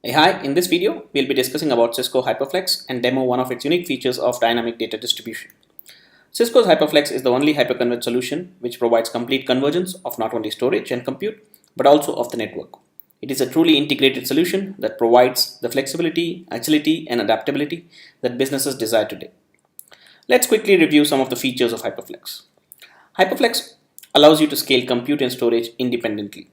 Hey, hi, in this video, we'll be discussing about Cisco Hyperflex and demo one of its unique features of dynamic data distribution. Cisco's Hyperflex is the only hyperconverged solution which provides complete convergence of not only storage and compute, but also of the network. It is a truly integrated solution that provides the flexibility, agility, and adaptability that businesses desire today. Let's quickly review some of the features of Hyperflex. Hyperflex allows you to scale compute and storage independently.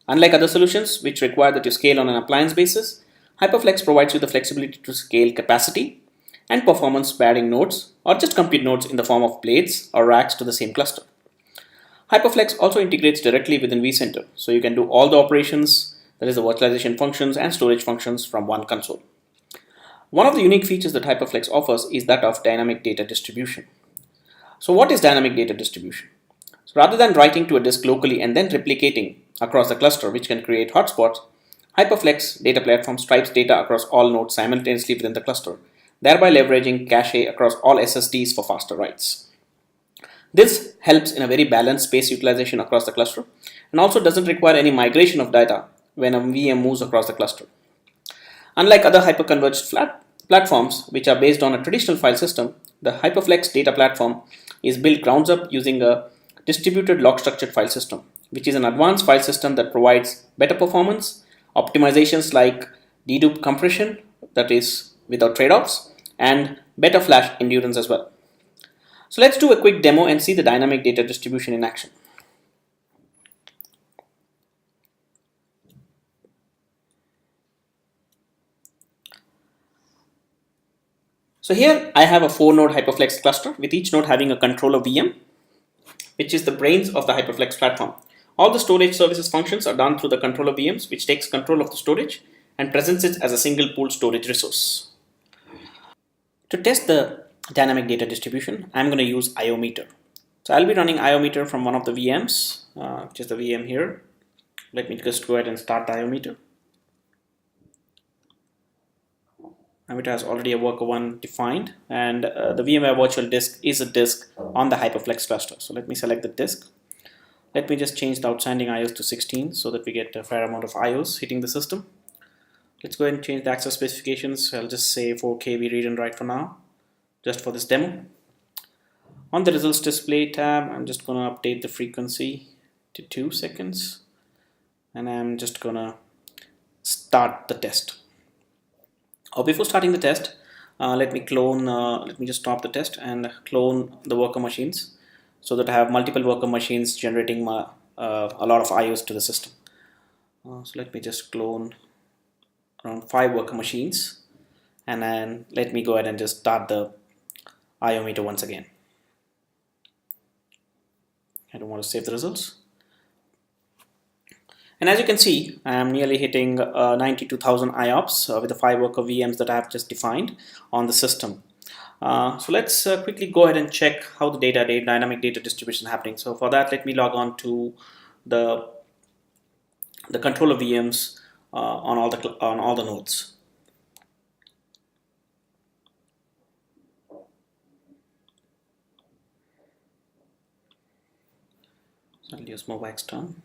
Unlike other solutions which require that you scale on an appliance basis, Hyperflex provides you the flexibility to scale capacity and performance by adding nodes or just compute nodes in the form of blades or racks to the same cluster. Hyperflex also integrates directly within vCenter, so you can do all the operations, that is the virtualization functions and storage functions from one console. One of the unique features that Hyperflex offers is that of dynamic data distribution. So what is dynamic data distribution? So rather than writing to a disk locally and then replicating across the cluster, which can create hotspots, Hyperflex data platform stripes data across all nodes simultaneously within the cluster, thereby leveraging cache across all SSDs for faster writes. This helps in a very balanced space utilization across the cluster and also doesn't require any migration of data when a VM moves across the cluster. Unlike other hyperconverged platforms which are based on a traditional file system, the Hyperflex data platform is built grounds up using a distributed log structured file system, which is an advanced file system that provides better performance, optimizations like dedupe compression, that is without trade-offs, and better flash endurance as well. So let's do a quick demo and see the dynamic data distribution in action. So here I have a 4-node Hyperflex cluster with each node having a controller VM, which is the brains of the Hyperflex platform. All the storage services functions are done through the controller VMs, which takes control of the storage and presents it as a single pool storage resource. To test the dynamic data distribution, I'm going to use IO meter. So I'll be running IO meter from one of the VMs, which is the VM here. Let me just go ahead and start the IO meter. Now it has already a worker one defined, and the VMware virtual disk is a disk on the Hyperflex cluster. So let me select the disk. Let me just change the outstanding IOs to 16 so that we get a fair amount of IOs hitting the system. Let's go ahead and change the access specifications. I'll just say 4KB read and write for now, just for this demo. On the results display tab, I'm just going to update the frequency to 2 seconds, and I'm just going to start the test. Before starting the test, let me just stop the test and clone the worker machines so that I have multiple worker machines generating a lot of IOs to the system. So let me just clone around 5 worker machines, and then let me go ahead and just start the IO meter once again. I don't want to save the results. And as you can see, I am nearly hitting 92,000 IOPS with the 5 worker VMs that I have just defined on the system. So let's quickly go ahead and check how the dynamic data distribution is happening. So for that, let me log on to the controller VMs on all the nodes. So I'll use move extern.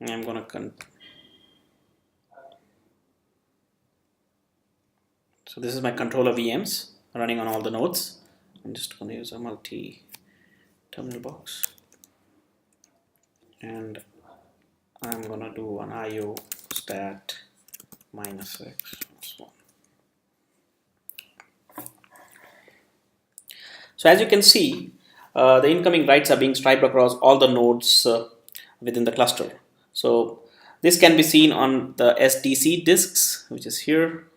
I'm going to so this is my controller VMs running on all the nodes. I'm just going to use a multi-terminal box, and I'm going to do an IO stat -x. So as you can see, the incoming writes are being striped across all the nodes within the cluster. So this can be seen on the SDC disks, which is here,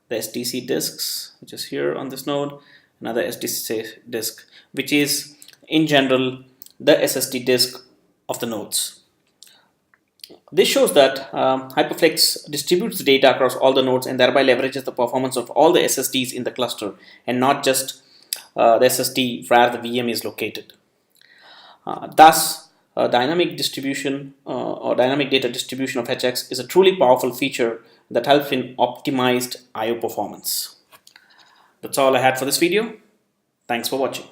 the SDC disks, which is here on this node, another SDC disk, which is in general the SSD disk of the nodes. This shows that Hyperflex distributes the data across all the nodes and thereby leverages the performance of all the SSDs in the cluster and not just the SSD where the VM is located. Thus, dynamic distribution or dynamic data distribution of HX is a truly powerful feature that helps in optimized IO performance. That's all I had for this video. Thanks for watching.